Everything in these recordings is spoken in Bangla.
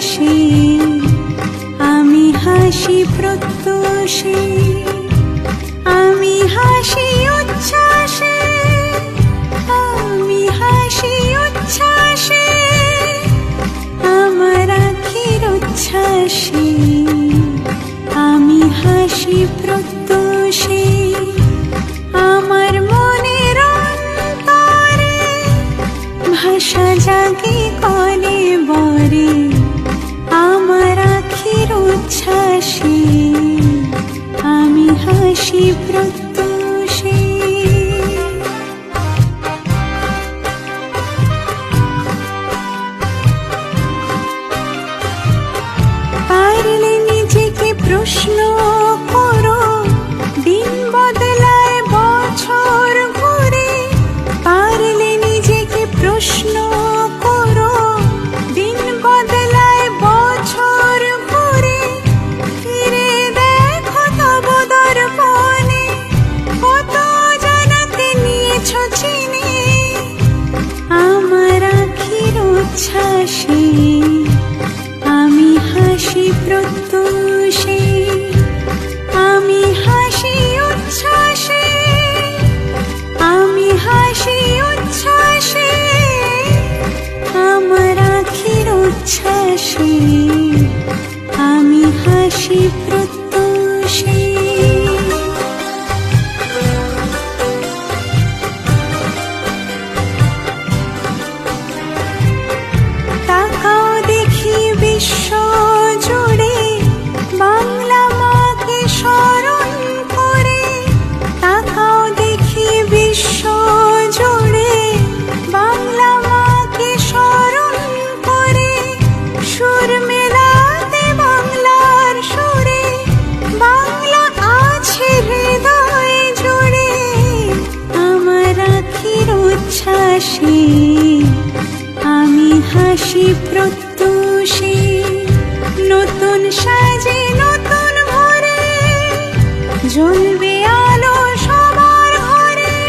উচ্ছ্বাসে, আমি হাসি প্রত্যুষে, আমি হাসি উচ্ছ্বাসে, আমি হাসি উচ্ছ্বাসে, আমার আখির উচ্ছ্বাসে, আমি হাসি প্রত্যুষে, আমার মনের অন্তরে ভাষা জাগে কলে বরে, আমার আখির উচ্ছ্বাসে, আমি হাসি প্রত্যুষে। পারলে নিজেকে প্রশ্ন করো, দিন বদলায় বছর ঘুরে, পারলে নিজেকে প্রশ্ন করো, দিন বদলায় বছর ঘুরে, ফিরে দেখো তব দর্পণে, কত জানাতে নিয়েছ চিনে, আমার আখির উচ্ছ্বাসে, আমি হাসি প্রত্যুষে, আমি হাসি উচ্ছ্বাসে, আমি হাসি উচ্ছ্বাসে, আমার আখির উচ্ছ্বাসে, আমি হাসি প্রত্যুষে। তাকাও দেখি বিশ্ব জুড়ে, বাংলা মাকে স্মরণ করে, তাকাও দেখি বিশ্ব জুড়ে, বাংলা মাকে স্মরণ করে, সুর মেলাতে বাংলার সুরে, বাংলা আছে হৃদয় জুড়ে, আমার আখির উচ্ছ্বাসে, আমি হাসি প্রত্যুষে, নতুন সাজে নতুন ভরে, জ্বলবে আলো সবার ঘরে,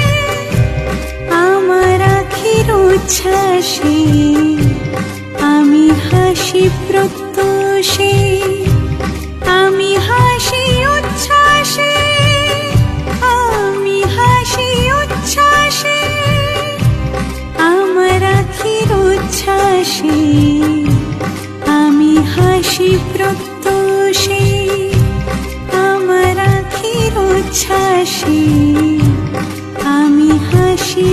আমার আখির উচ্ছ্বাসে, আমি হাসি প্রত্যুষে, আমি হাসি উচ্ছ্বাসে, আমি হাসি উচ্ছ্বাসে, আমার আখির উচ্ছ্বাসে, আমি হাসি প্রত্যুষে, আমার আখির উচ্ছ্বাসে, আমি হাসি